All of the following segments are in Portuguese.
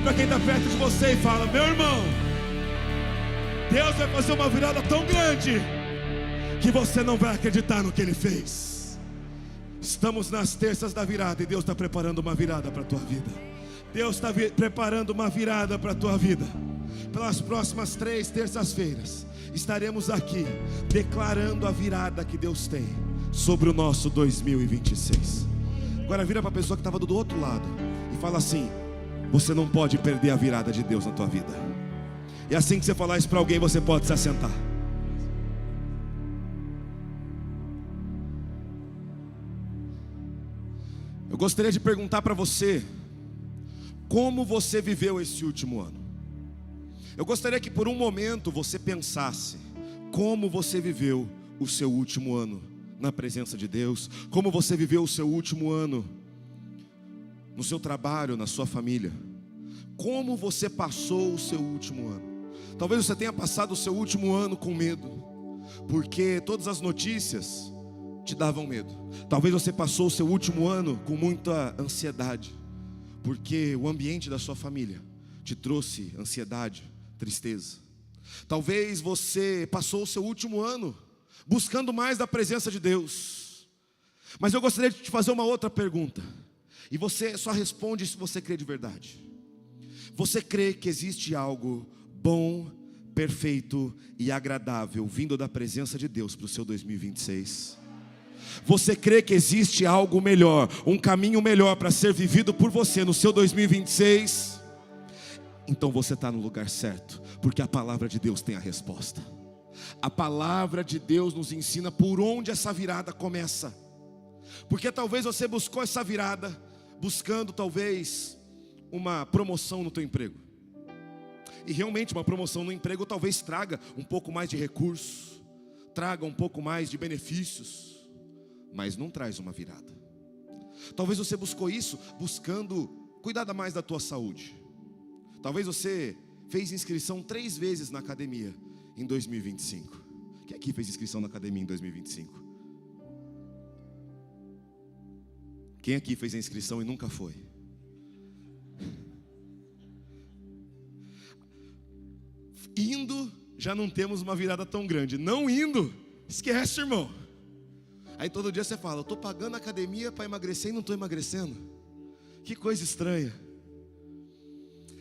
para quem está perto de você e fala: meu irmão, Deus vai fazer uma virada tão grande que você não vai acreditar no que Ele fez. Estamos nas terças da virada e Deus está preparando uma virada para a tua vida. Deus está preparando uma virada para a tua vida. Pelas próximas 3 terças-feiras estaremos aqui declarando a virada que Deus tem sobre o nosso 2026. Agora vira para a pessoa que estava do outro lado e fala assim: você não pode perder a virada de Deus na tua vida. E assim que você falar isso para alguém, você pode se assentar. Eu gostaria de perguntar para você: como você viveu esse último ano? Eu gostaria que por um momento você pensasse como você viveu o seu último ano na presença de Deus, como você viveu o seu último ano no seu trabalho, na sua família, como você passou o seu último ano. Talvez você tenha passado o seu último ano com medo, porque todas as notícias te davam medo. Talvez você passou o seu último ano com muita ansiedade, porque o ambiente da sua família te trouxe ansiedade, tristeza. Talvez você passou o seu último ano buscando mais da presença de Deus. Mas eu gostaria de te fazer uma outra pergunta, e você só responde se você crê de verdade. Você crê que existe algo bom, perfeito e agradável vindo da presença de Deus para o seu 2026? Você crê que existe algo melhor, um caminho melhor para ser vivido por você no seu 2026? Então você está no lugar certo, porque a palavra de Deus tem a resposta. A palavra de Deus nos ensina por onde essa virada começa. Porque talvez você buscou essa virada buscando talvez uma promoção no teu emprego. E realmente uma promoção no emprego talvez traga um pouco mais de recursos, traga um pouco mais de benefícios, mas não traz uma virada. Talvez você buscou isso buscando cuidar mais da tua saúde. Talvez você fez inscrição 3 vezes na academia em 2025. Quem aqui fez inscrição na academia em 2025? Quem aqui fez a inscrição e nunca foi? Indo, já não temos uma virada tão grande. Não indo, esquece, irmão. Aí todo dia você fala: eu estou pagando a academia para emagrecer e não estou emagrecendo. Que coisa estranha.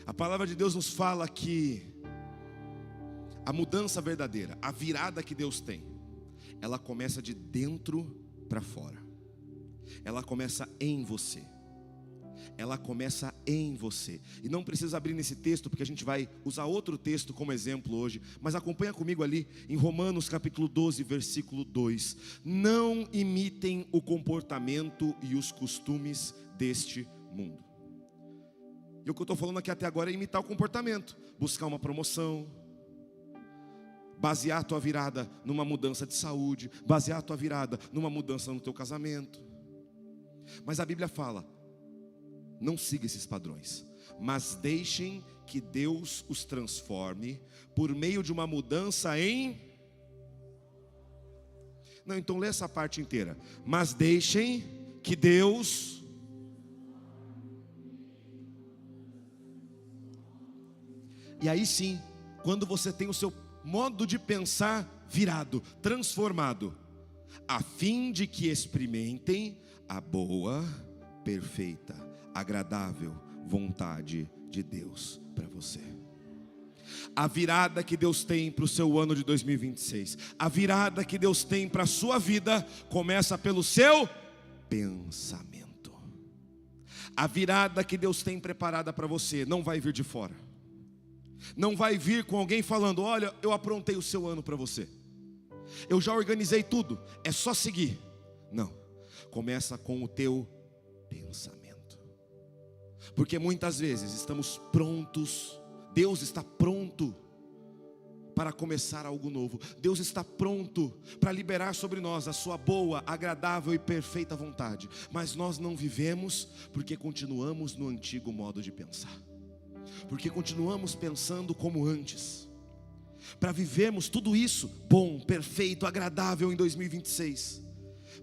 A palavra de Deus nos fala que a mudança verdadeira, a virada que Deus tem, ela começa de dentro para fora. Ela começa em você. Ela começa em você. E não precisa abrir nesse texto, porque a gente vai usar outro texto como exemplo hoje. Mas acompanha comigo ali em Romanos capítulo 12, versículo 2. Não imitem o comportamento e os costumes deste mundo. E o que eu estou falando aqui até agora é imitar o comportamento. Buscar uma promoção, basear a tua virada numa mudança de saúde, basear a tua virada numa mudança no teu casamento. Mas a Bíblia fala: não siga esses padrões, mas deixem que Deus os transforme por meio de uma mudança em... Não, então lê essa parte inteira. Mas deixem que Deus... E aí sim, quando você tem o seu modo de pensar virado, transformado, a fim de que experimentem a boa, perfeita, agradável vontade de Deus para você. A virada que Deus tem para o seu ano de 2026, a virada que Deus tem para a sua vida, começa pelo seu pensamento. A virada que Deus tem preparada para você não vai vir de fora. Não vai vir com alguém falando: olha, eu aprontei o seu ano para você, eu já organizei tudo, é só seguir. Não, começa com o teu pensamento. Porque muitas vezes estamos prontos, Deus está pronto para começar algo novo. Deus está pronto para liberar sobre nós a sua boa, agradável e perfeita vontade. Mas nós não vivemos porque continuamos no antigo modo de pensar, porque continuamos pensando como antes. Para vivermos tudo isso bom, perfeito, agradável em 2026,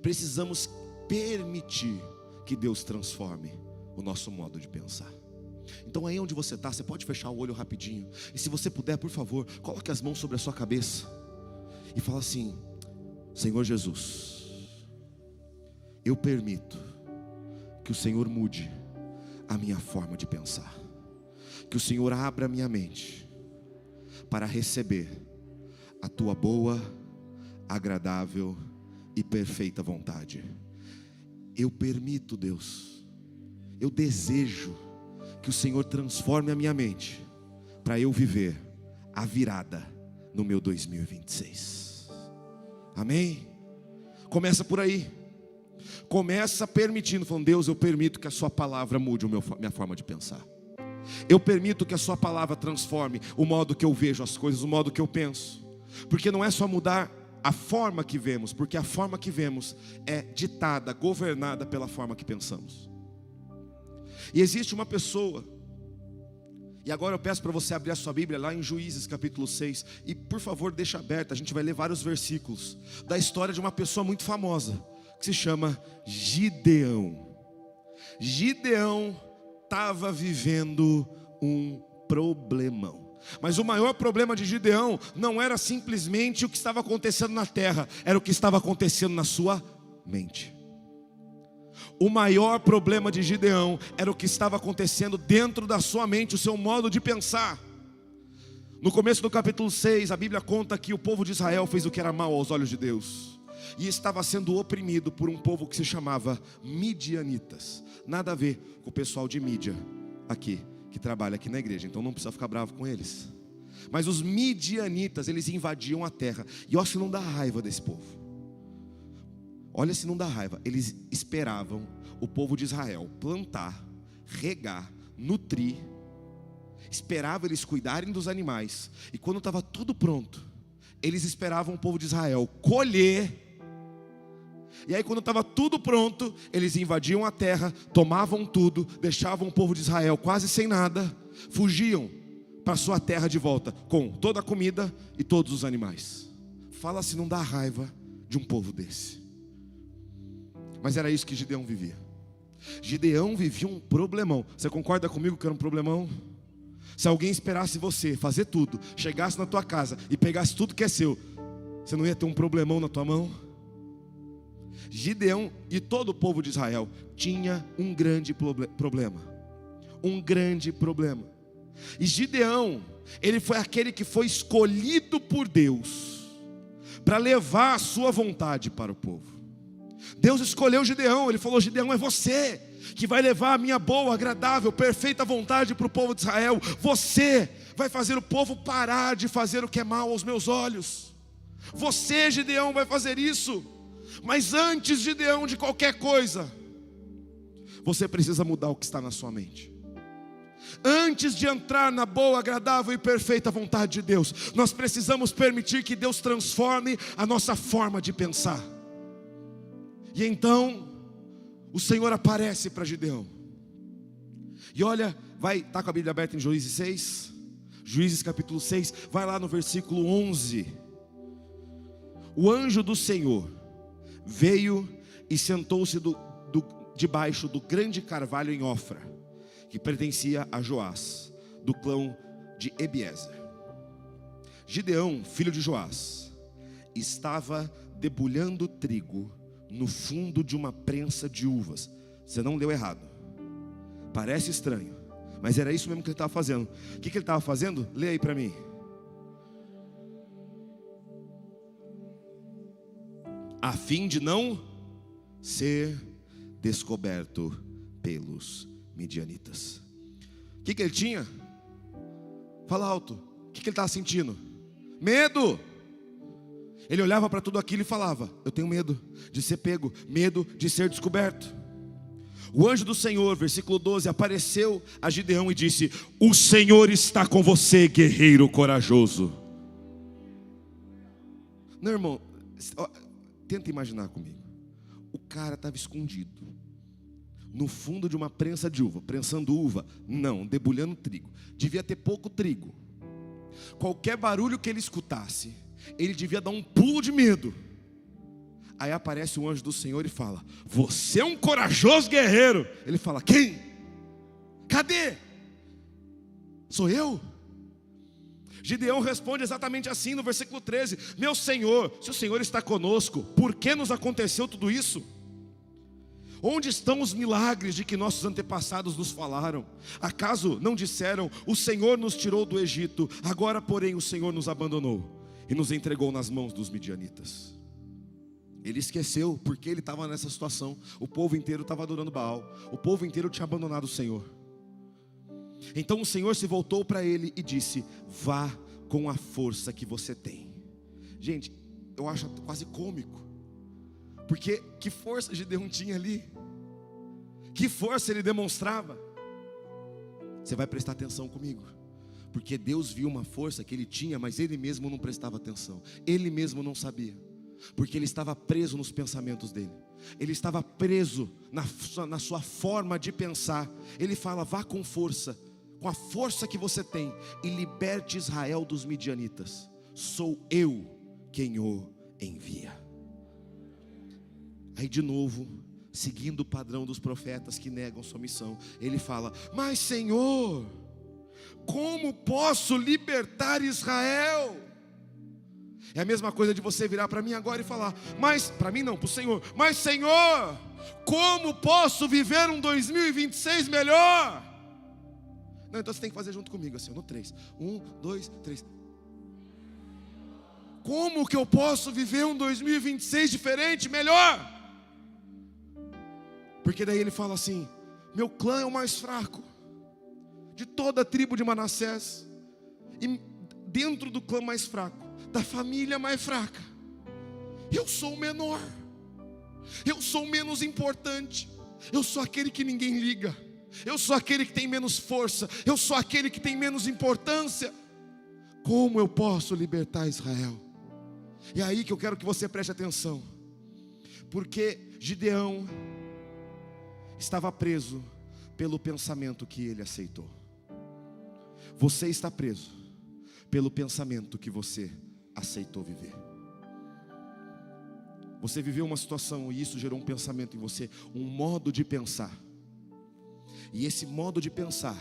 precisamos permitir que Deus transforme o nosso modo de pensar. Então aí onde você está, você pode fechar o olho rapidinho. E se você puder, por favor, coloque as mãos sobre a sua cabeça e fala assim: Senhor Jesus, eu permito que o Senhor mude a minha forma de pensar. Que o Senhor abra a minha mente para receber a tua boa, agradável e perfeita vontade. Eu permito, Deus, eu desejo que o Senhor transforme a minha mente para eu viver a virada no meu 2026. Amém? Começa por aí. Começa permitindo, falando: Deus, eu permito que a sua palavra mude minha forma de pensar. Eu permito que a sua palavra transforme o modo que eu vejo as coisas, o modo que eu penso. Porque não é só mudar a forma que vemos, porque a forma que vemos é ditada, governada pela forma que pensamos. E existe uma pessoa, e agora eu peço para você abrir a sua Bíblia lá em Juízes capítulo 6, e por favor deixa aberta, a gente vai ler vários versículos da história de uma pessoa muito famosa, que se chama Gideão. Gideão estava vivendo um problemão. Mas o maior problema de Gideão não era simplesmente o que estava acontecendo na terra, era o que estava acontecendo na sua mente. O maior problema de Gideão era o que estava acontecendo dentro da sua mente, o seu modo de pensar. No começo do capítulo 6, a Bíblia conta que o povo de Israel fez o que era mal aos olhos de Deus, e estava sendo oprimido por um povo que se chamava Midianitas. Nada a ver com o pessoal de Mídia aqui, que trabalha aqui na igreja, então não precisa ficar bravo com eles. Mas os midianitas, eles invadiam a terra. E olha se não dá raiva desse povo. Olha se não dá raiva. Eles esperavam o povo de Israel plantar, regar, nutrir. Esperavam eles cuidarem dos animais. E quando estava tudo pronto, eles esperavam o povo de Israel colher. E aí quando estava tudo pronto, eles invadiam a terra, tomavam tudo, deixavam o povo de Israel quase sem nada, fugiam para sua terra de volta, com toda a comida e todos os animais. Fala se não dá raiva de um povo desse. Mas era isso que Gideão vivia. Gideão vivia um problemão. Você concorda comigo que era um problemão? Se alguém esperasse você fazer tudo, chegasse na tua casa e pegasse tudo que é seu, você não ia ter um problemão na tua mão? Gideão e todo o povo de Israel tinha um grande problema. Um grande problema. E Gideão, ele foi aquele que foi escolhido por Deus para levar a sua vontade para o povo. Deus escolheu Gideão, ele falou: Gideão, é você que vai levar a minha boa, agradável, perfeita vontade para o povo de Israel. Você vai fazer o povo parar de fazer o que é mal aos meus olhos. Você, Gideão, vai fazer isso. Mas antes, Gideão, de qualquer coisa, você precisa mudar o que está na sua mente. Antes de entrar na boa, agradável e perfeita vontade de Deus, nós precisamos permitir que Deus transforme a nossa forma de pensar. E então o Senhor aparece para Gideão. E olha, está com a Bíblia aberta em Juízes 6, Juízes capítulo 6, vai lá no versículo 11. O anjo do Senhor veio e sentou-se debaixo do grande carvalho em Ofra, que pertencia a Joás, do clã de Ebiezer. Gideão, filho de Joás, estava debulhando trigo no fundo de uma prensa de uvas. Você não leu errado. Parece estranho, mas era isso mesmo que ele estava fazendo. O que ele estava fazendo? Lê aí para mim. A fim de não ser descoberto pelos midianitas. O que ele tinha? Fala alto. O que ele estava sentindo? Medo. Ele olhava para tudo aquilo e falava: eu tenho medo de ser pego, medo de ser descoberto. O anjo do Senhor, versículo 12, apareceu a Gideão e disse: o Senhor está com você, guerreiro corajoso. Não, irmão, tenta imaginar comigo. O cara estava escondido no fundo de uma prensa de uva. Prensando uva? Não, debulhando trigo. Devia ter pouco trigo. Qualquer barulho que ele escutasse, ele devia dar um pulo de medo. Aí aparece o anjo do Senhor e fala: você é um corajoso guerreiro. Ele fala: quem? Cadê? Sou eu? Gideão responde exatamente assim no versículo 13: meu Senhor, se o Senhor está conosco, por que nos aconteceu tudo isso? Onde estão os milagres de que nossos antepassados nos falaram? Acaso não disseram, o Senhor nos tirou do Egito, agora porém o Senhor nos abandonou e nos entregou nas mãos dos midianitas? Ele esqueceu porque ele estava nessa situação. O povo inteiro estava adorando Baal, o povo inteiro tinha abandonado o Senhor. Então o Senhor se voltou para ele e disse: vá com a força que você tem. Gente, eu acho quase cômico, porque que força Gideão tinha ali? Que força ele demonstrava? Você vai prestar atenção comigo, porque Deus viu uma força que ele tinha, mas ele mesmo não prestava atenção, ele mesmo não sabia, porque ele estava preso nos pensamentos dele, ele estava preso na sua forma de pensar. Ele fala: vá com força, com a força que você tem, e liberte Israel dos midianitas. Sou eu quem o envia. Aí de novo, seguindo o padrão dos profetas que negam sua missão, ele fala: mas Senhor, como posso libertar Israel? É a mesma coisa de você virar para mim agora e falar: mas, para mim não, para o Senhor, mas Senhor, como posso viver um 2026 melhor? Não, então você tem que fazer junto comigo assim, no 3, 1, 2, 3. Como que eu posso viver um 2026 diferente, melhor? Porque daí ele fala assim: meu clã é o mais fraco de toda a tribo de Manassés, e dentro do clã mais fraco, da família mais fraca, eu sou o menor, eu sou o menos importante, eu sou aquele que ninguém liga, eu sou aquele que tem menos força, eu sou aquele que tem menos importância. Como eu posso libertar Israel? E é aí que eu quero que você preste atenção, porque Gideão estava preso pelo pensamento que ele aceitou. Você está preso pelo pensamento que você aceitou viver. Você viveu uma situação e isso gerou um pensamento em você, um modo de pensar. E esse modo de pensar,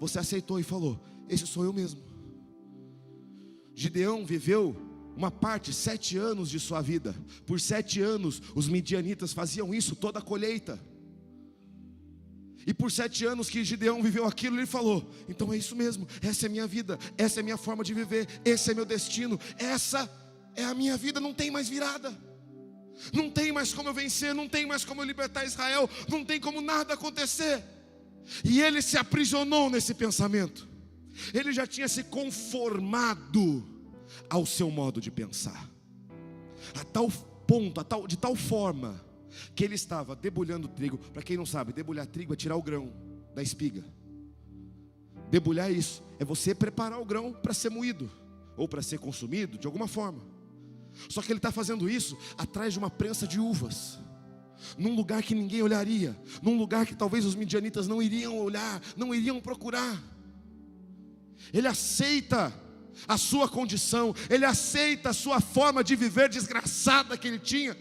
você aceitou e falou: esse sou eu mesmo. Gideão viveu uma parte, 7 anos de sua vida. Por 7 anos os midianitas faziam isso, toda a colheita. E por 7 anos que Gideão viveu aquilo, ele falou: então é isso mesmo, essa é a minha vida, essa é a minha forma de viver, esse é meu destino, essa é a minha vida, não tem mais virada, não tem mais como eu vencer, não tem mais como eu libertar Israel, não tem como nada acontecer. E ele se aprisionou nesse pensamento, ele já tinha se conformado ao seu modo de pensar, a tal ponto, de tal forma, que ele estava debulhando trigo. Para quem não sabe, debulhar trigo é tirar o grão da espiga. Debulhar é isso, é você preparar o grão para ser moído, ou para ser consumido de alguma forma. Só que ele está fazendo isso atrás de uma prensa de uvas, num lugar que ninguém olharia, num lugar que talvez os midianitas não iriam olhar, não iriam procurar. Ele aceita a sua condição, ele aceita a sua forma de viver desgraçada que ele tinha,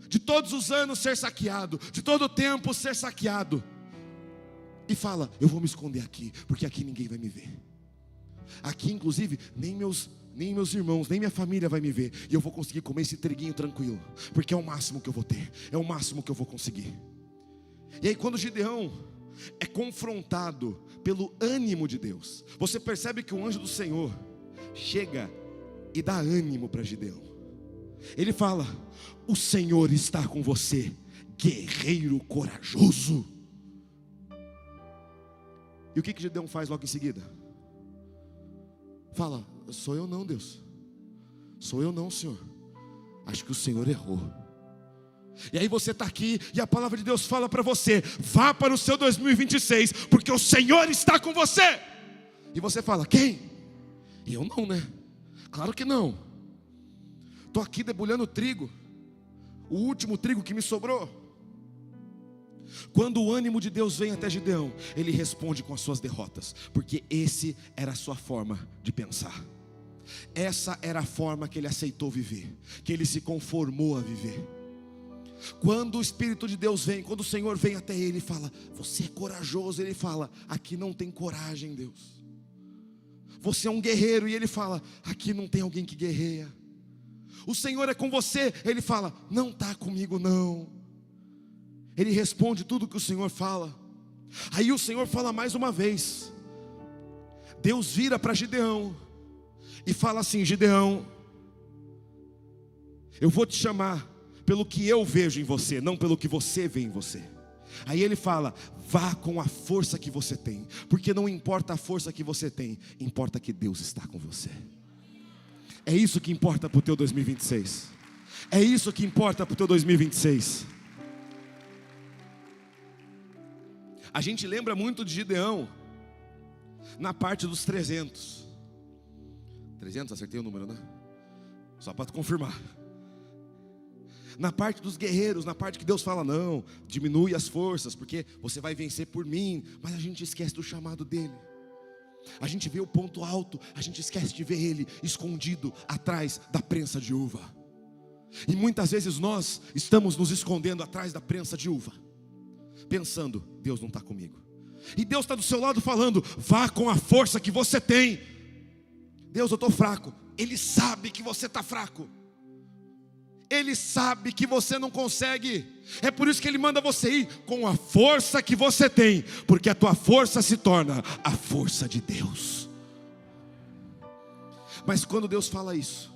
de todos os anos ser saqueado, de todo o tempo ser saqueado, e fala: eu vou me esconder aqui, porque aqui ninguém vai me ver. Aqui inclusive nem meus irmãos, nem minha família vai me ver, e eu vou conseguir comer esse triguinho tranquilo, porque é o máximo que eu vou ter, é o máximo que eu vou conseguir. E aí quando Gideão é confrontado pelo ânimo de Deus, você percebe que o anjo do Senhor chega e dá ânimo para Gideão. Ele fala: o Senhor está com você, guerreiro corajoso. E o que Gideão faz logo em seguida? Fala: sou eu não, Deus, sou eu não, Senhor, acho que o Senhor errou. E aí você está aqui e a palavra de Deus fala para você: vá para o seu 2026, porque o Senhor está com você. E você fala: quem? E eu não, né? Claro que não. Estou aqui debulhando trigo, o último trigo que me sobrou. Quando o ânimo de Deus vem até Gideão, ele responde com as suas derrotas, porque esse era a sua forma de pensar. Essa era a forma que ele aceitou viver, que ele se conformou a viver. Quando o Espírito de Deus vem, quando o Senhor vem até ele e fala: você é corajoso, ele fala: aqui não tem coragem, Deus. você é um guerreiro, e ele fala: aqui não tem alguém que guerreia. O Senhor é com você, ele fala: não está comigo não. Ele responde tudo que o Senhor fala. Aí o Senhor fala mais uma vez. Deus vira para Gideão e fala assim: Gideão, eu vou te chamar pelo que eu vejo em você, não pelo que você vê em você. Aí ele fala: vá com a força que você tem, porque não importa a força que você tem, importa que Deus está com você. É isso que importa para o teu 2026. É isso que importa para o teu 2026. A gente lembra muito de Gideão na parte dos 300. 300, acertei o número, né? Só para confirmar. Na parte dos guerreiros, na parte que Deus fala: não, diminui as forças, porque você vai vencer por mim. Mas a gente esquece do chamado dele. A gente vê o ponto alto, a gente esquece de ver ele escondido atrás da prensa de uva. E muitas vezes nós estamos nos escondendo atrás da prensa de uva, pensando: Deus não está comigo. E Deus está do seu lado falando: vá com a força que você tem. Deus, eu estou fraco. Ele sabe que você está fraco. Ele sabe que você não consegue. É por isso que Ele manda você ir com a força que você tem, porque a tua força se torna a força de Deus. Mas quando Deus fala isso,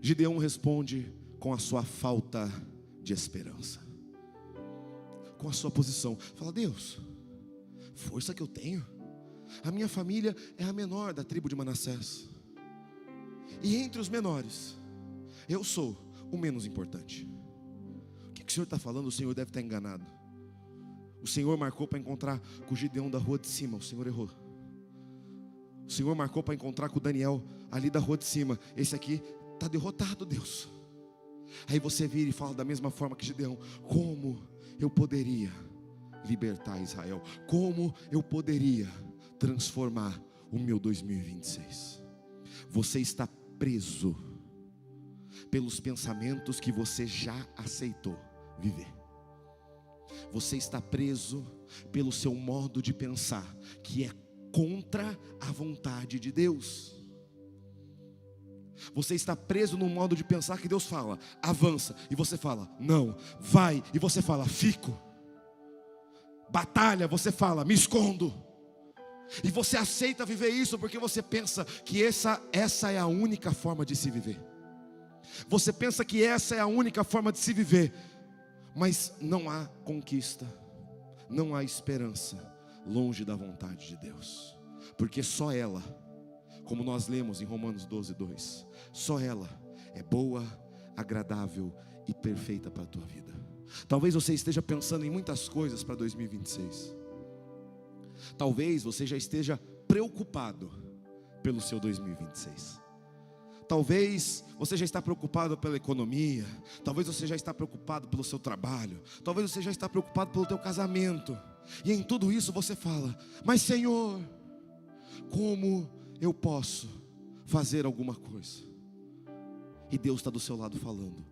Gideão responde com a sua falta de esperança, com a sua posição. Fala: Deus, força que eu tenho, a minha família é a menor da tribo de Manassés, e entre os menores, eu sou o menos importante. O que o Senhor está falando? O Senhor deve estar enganado. O Senhor marcou para encontrar com o Gideão da rua de cima, o Senhor errou. O Senhor marcou para encontrar com o Daniel ali da rua de cima. Esse aqui está derrotado, Deus. Aí você vira e fala da mesma forma que Gideão: como eu poderia libertar Israel? Como eu poderia transformar o meu 2026? Você está preso pelos pensamentos que você já aceitou viver. Você está preso pelo seu modo de pensar, que é contra a vontade de Deus. Você está preso no modo de pensar que Deus fala: avança, e você fala: não. Vai, e você fala: fico. Batalha, você fala: me escondo. E você aceita viver isso porque você pensa que essa é a única forma de se viver. Você pensa que essa é a única forma de se viver. Mas não há conquista, não há esperança longe da vontade de Deus. Porque só ela, como nós lemos em Romanos 12:2, só ela é boa, agradável e perfeita para a tua vida. Talvez você esteja pensando em muitas coisas para 2026. Talvez você já esteja preocupado pelo seu 2026. Talvez você já está preocupado pela economia. Talvez você já está preocupado pelo seu trabalho. Talvez você já está preocupado pelo teu casamento. E em tudo isso você fala: mas Senhor, como eu posso fazer alguma coisa? E Deus está do seu lado falando: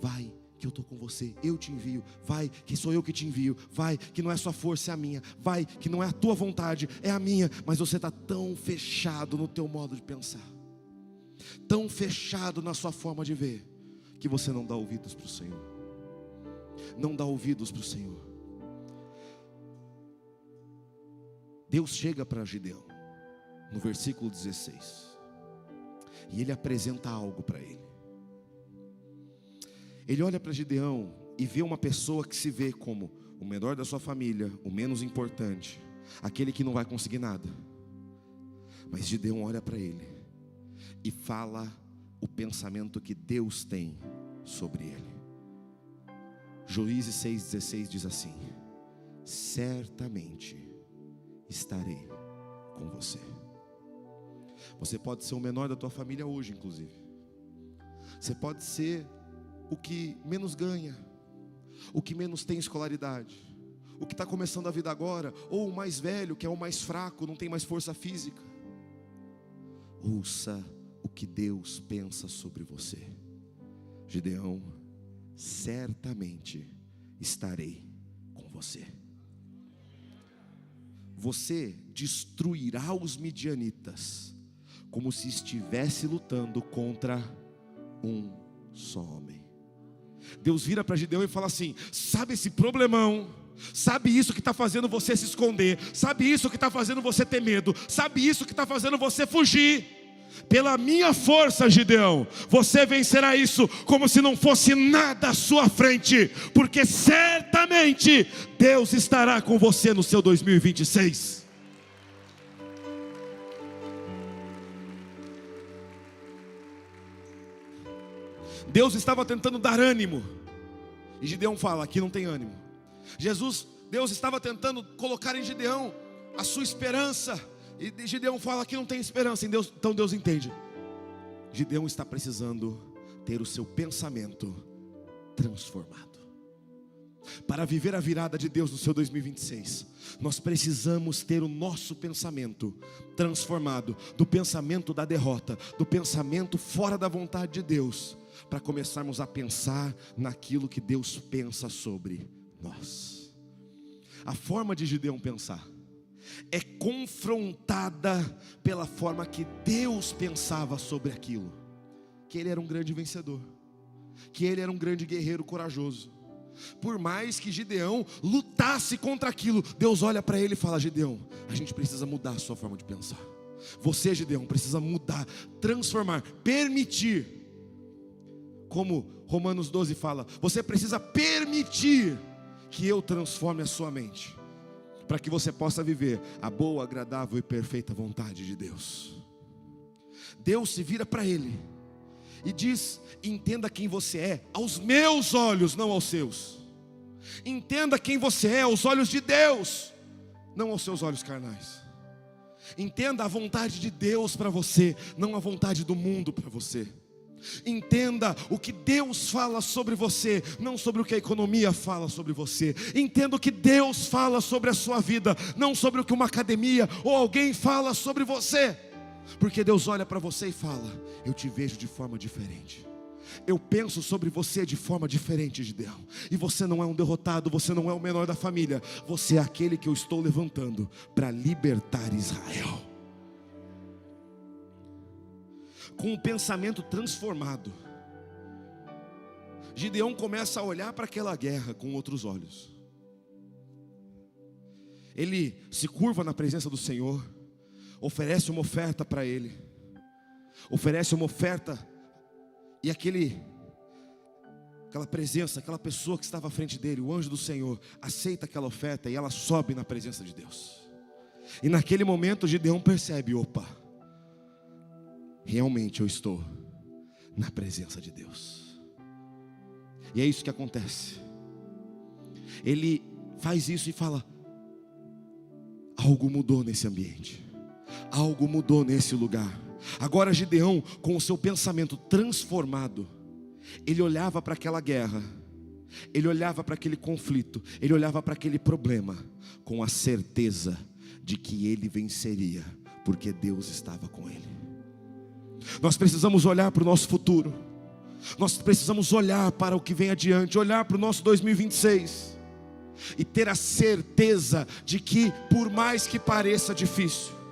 vai, que eu estou com você, eu te envio. Vai, que sou eu que te envio. Vai, que não é a sua força, é a minha. Vai, que não é a tua vontade, é a minha. Mas você está tão fechado no teu modo de pensar, tão fechado na sua forma de ver, que você não dá ouvidos para o Senhor. Não dá ouvidos para o Senhor. Deus chega para Gideão no versículo 16, e Ele apresenta algo para ele. Ele olha para Gideão e vê uma pessoa que se vê como o menor da sua família, o menos importante, aquele que não vai conseguir nada. Mas Gideão olha para ele e fala o pensamento que Deus tem sobre ele. Juízes 6:16 diz assim: certamente estarei com você. Você pode ser o menor da tua família hoje, inclusive. Você pode ser o que menos ganha, o que menos tem escolaridade, o que está começando a vida agora, ou o mais velho, que é o mais fraco, não tem mais força física. Ouça o que Deus pensa sobre você. Gideão, certamente estarei com você. você destruirá os midianitas, como se estivesse lutando contra um só homem. Deus vira para Gideão e fala assim: sabe esse problemão? Sabe isso que está fazendo você se esconder? Sabe isso que está fazendo você ter medo? Sabe isso que está fazendo você fugir? Pela minha força, Gideão, você vencerá isso como se não fosse nada à sua frente, porque certamente Deus estará com você no seu 2026. Deus estava tentando dar ânimo, e Gideão fala: aqui não tem ânimo. Deus estava tentando colocar em Gideão a sua esperança, e Gideão fala: aqui não tem esperança em Deus. Então Deus entende, Gideão está precisando ter o seu pensamento transformado. Para viver a virada de Deus no seu 2026, nós precisamos ter o nosso pensamento transformado, do pensamento da derrota, do pensamento fora da vontade de Deus, para começarmos a pensar naquilo que Deus pensa sobre nós. A forma de Gideão pensar é confrontada pela forma que Deus pensava sobre aquilo. Que ele era um grande vencedor, que ele era um grande guerreiro corajoso. Por mais que Gideão lutasse contra aquilo, Deus olha para ele e fala: Gideão, a gente precisa mudar a sua forma de pensar. Você, Gideão, precisa mudar, transformar, permitir. Como Romanos 12 fala, você precisa permitir que eu transforme a sua mente, para que você possa viver a boa, agradável e perfeita vontade de Deus. Deus se vira para ele e diz: entenda quem você é aos meus olhos, não aos seus. Entenda quem você é aos olhos de Deus, não aos seus olhos carnais. Entenda a vontade de Deus para você, não a vontade do mundo para você. Entenda o que Deus fala sobre você, não sobre o que a economia fala sobre você. Entenda o que Deus fala sobre a sua vida, não sobre o que uma academia ou alguém fala sobre você. Porque Deus olha para você e fala: eu te vejo de forma diferente. Eu penso sobre você de forma diferente, Gideão. E você não é um derrotado, você não é o menor da família. Você é aquele que eu estou levantando para libertar Israel. Com um pensamento transformado, Gideão começa a olhar para aquela guerra com outros olhos. Ele se curva na presença do Senhor, oferece uma oferta para ele, oferece uma oferta, e aquela presença, aquela pessoa que estava à frente dele, o anjo do Senhor, aceita aquela oferta e ela sobe na presença de Deus. E naquele momento Gideão percebe: opa, realmente eu estou na presença de Deus. E é isso que acontece. Ele faz isso e fala: algo mudou nesse ambiente, algo mudou nesse lugar. Agora Gideão, com o seu pensamento transformado, ele olhava para aquela guerra, ele olhava para aquele conflito, ele olhava para aquele problema com a certeza de que ele venceria, porque Deus estava com ele. Nós precisamos olhar para o nosso futuro, nós precisamos olhar para o que vem adiante, olhar para o nosso 2026 e ter a certeza de que, por mais que pareça difícil,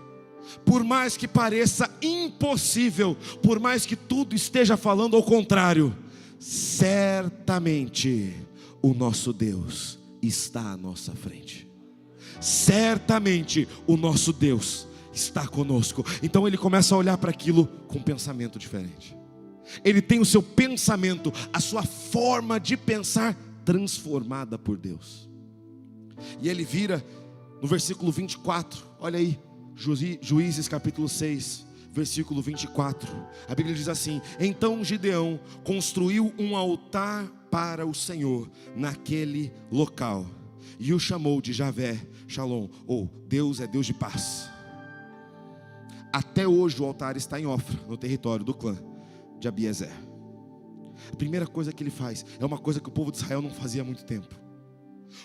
por mais que pareça impossível, por mais que tudo esteja falando ao contrário, certamente o nosso Deus está à nossa frente. Certamente o nosso Deus está conosco. Então ele começa a olhar para aquilo com um pensamento diferente. Ele tem o seu pensamento, a sua forma de pensar transformada por Deus. E ele vira no versículo 24, olha aí, Juízes capítulo 6, versículo 24. A Bíblia diz assim: então Gideão construiu um altar para o Senhor naquele local, e o chamou de Javé Shalom, ou Deus é Deus de paz. Até hoje o altar está em Ofra, no território do clã de Abiezer. A primeira coisa que ele faz é uma coisa que o povo de Israel não fazia há muito tempo.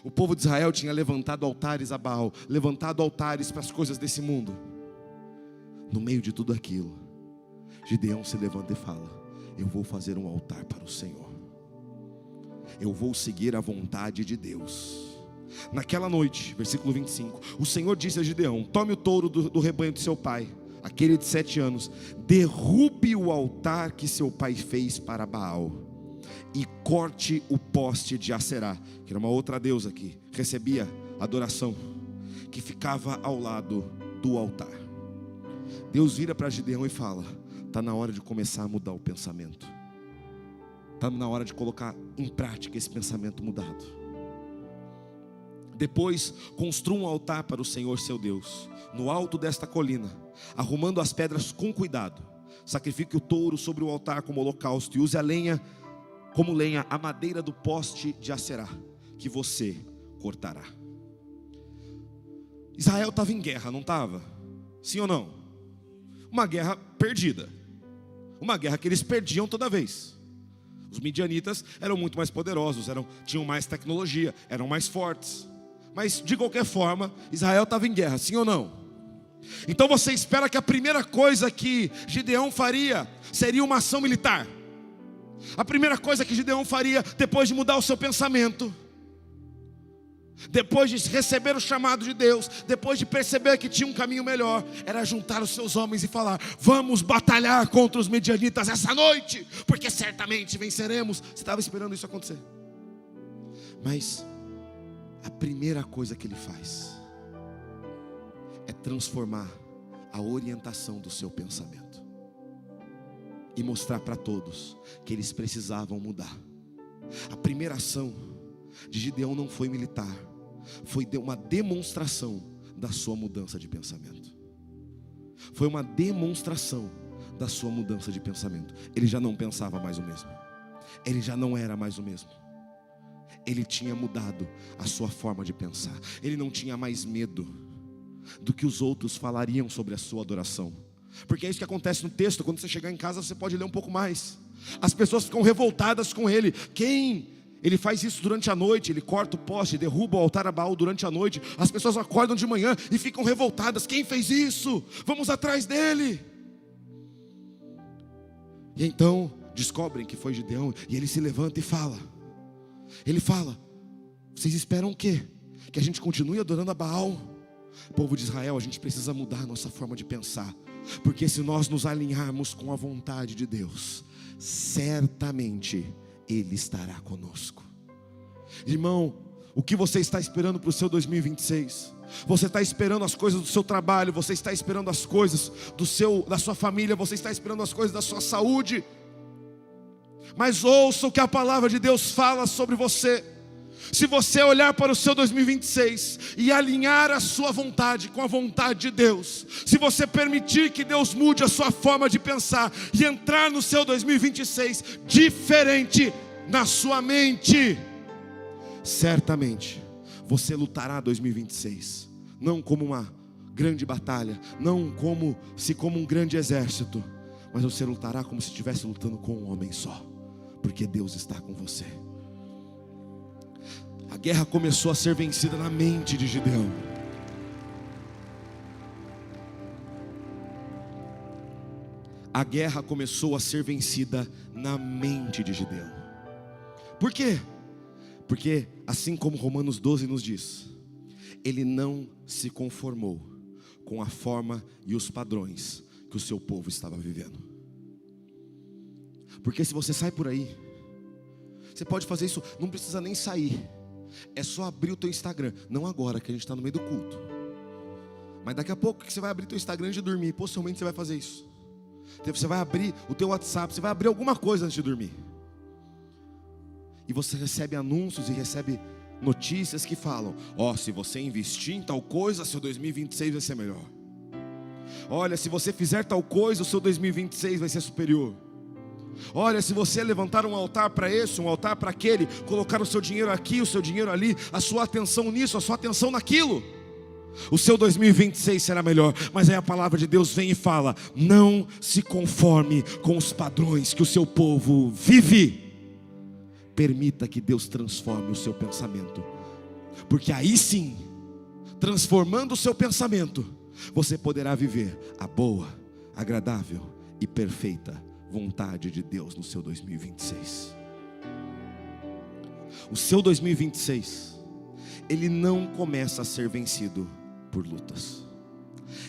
O povo de Israel tinha levantado altares a Baal, levantado altares para as coisas desse mundo. No meio de tudo aquilo, Gideão se levanta e fala: eu vou fazer um altar para o Senhor. Eu vou seguir a vontade de Deus. Naquela noite, versículo 25, o Senhor disse a Gideão: tome o touro do rebanho de seu pai, aquele de 7 anos, derrube o altar que seu pai fez para Baal, e corte o poste de Aserá, que era uma outra deusa que recebia adoração, que ficava ao lado do altar. Deus vira para Gideão e fala: está na hora de começar a mudar o pensamento, está na hora de colocar em prática esse pensamento mudado. Depois construa um altar para o Senhor seu Deus, no alto desta colina, arrumando as pedras com cuidado. Sacrifique o touro sobre o altar como holocausto, e use a lenha, como lenha, a madeira do poste de Aserá, que você cortará. Israel estava em guerra, não estava? Sim ou não? Uma guerra perdida, uma guerra que eles perdiam toda vez. Os midianitas eram muito mais poderosos, tinham mais tecnologia, eram mais fortes. Mas de qualquer forma, Israel estava em guerra, sim ou não? Então você espera que a primeira coisa que Gideão faria seria uma ação militar. A primeira coisa que Gideão faria, depois de mudar o seu pensamento, depois de receber o chamado de Deus, depois de perceber que tinha um caminho melhor, era juntar os seus homens e falar: vamos batalhar contra os midianitas essa noite, porque certamente venceremos. Você estava esperando isso acontecer. Mas a primeira coisa que ele faz é transformar a orientação do seu pensamento e mostrar para todos que eles precisavam mudar. A primeira ação de Gideão não foi militar, foi uma demonstração da sua mudança de pensamento. Foi uma demonstração da sua mudança de pensamento. Ele já não pensava mais o mesmo, ele já não era mais o mesmo. Ele tinha mudado a sua forma de pensar. Ele não tinha mais medo do que os outros falariam sobre a sua adoração. Porque é isso que acontece no texto. Quando você chegar em casa, você pode ler um pouco mais. As pessoas ficam revoltadas com ele. Ele faz isso durante a noite, ele corta o poste, derruba o altar a Baal durante a noite. As pessoas acordam de manhã e ficam revoltadas. Quem fez isso? Vamos atrás dele. E então descobrem que foi Gideão, e ele se levanta e fala. Ele fala: vocês esperam o quê? Que a gente continue adorando a Baal? Povo de Israel, a gente precisa mudar a nossa forma de pensar, porque se nós nos alinharmos com a vontade de Deus, certamente Ele estará conosco. Irmão, o que você está esperando para o seu 2026? Você está esperando as coisas do seu trabalho, você está esperando as coisas da sua família, você está esperando as coisas da sua saúde. Mas ouça o que a palavra de Deus fala sobre você. Se você olhar para o seu 2026 e alinhar a sua vontade com a vontade de Deus, se você permitir que Deus mude a sua forma de pensar e entrar no seu 2026 diferente na sua mente, certamente você lutará 2026 não como uma grande batalha, não como um grande exército, mas você lutará como se estivesse lutando com um homem só, porque Deus está com você. A guerra começou a ser vencida na mente de Gideão. A guerra começou a ser vencida na mente de Gideão. Por quê? Porque assim como Romanos 12 nos diz, ele não se conformou com a forma e os padrões que o seu povo estava vivendo. Porque se você sai por aí, você pode fazer isso, não precisa nem sair. É só abrir o teu Instagram. Não agora, que a gente está no meio do culto, mas daqui a pouco que você vai abrir o teu Instagram antes de dormir. Possivelmente você vai fazer isso. Você vai abrir o teu WhatsApp, você vai abrir alguma coisa antes de dormir, e você recebe anúncios e recebe notícias que falam: se você investir em tal coisa, seu 2026 vai ser melhor. Olha, se você fizer tal coisa, o seu 2026 vai ser superior. Olha, se você levantar um altar para esse, um altar para aquele, colocar o seu dinheiro aqui, o seu dinheiro ali, a sua atenção nisso, a sua atenção naquilo, o seu 2026 será melhor. Mas aí a palavra de Deus vem e fala: não se conforme com os padrões que o seu povo vive. Permita que Deus transforme o seu pensamento, porque aí sim, transformando o seu pensamento, você poderá viver a boa, agradável e perfeita vontade de Deus no seu 2026. O seu 2026 ele não começa a ser vencido por lutas.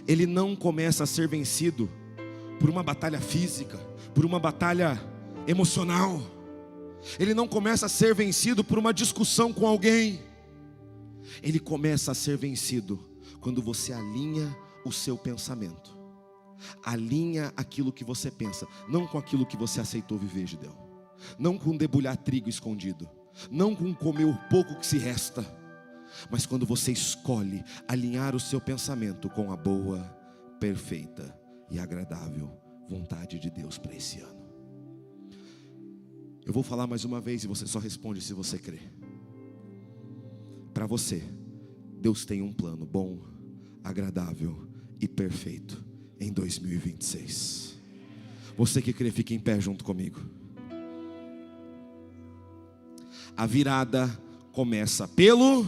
Ele não começa a ser vencido por uma batalha física, por uma batalha emocional. Ele não começa a ser vencido por uma discussão com alguém. Ele começa a ser vencido quando você alinha o seu pensamento. Alinha aquilo que você pensa, não com aquilo que você aceitou viver, Gideão. Não com debulhar trigo escondido, não com comer o pouco que se resta, mas quando você escolhe alinhar o seu pensamento com a boa, perfeita e agradável vontade de Deus para esse ano. Eu vou falar mais uma vez e você só responde se você crê. Para você, Deus tem um plano bom, agradável e perfeito em 2026. Você que crê, fique em pé junto comigo. A virada começa pelo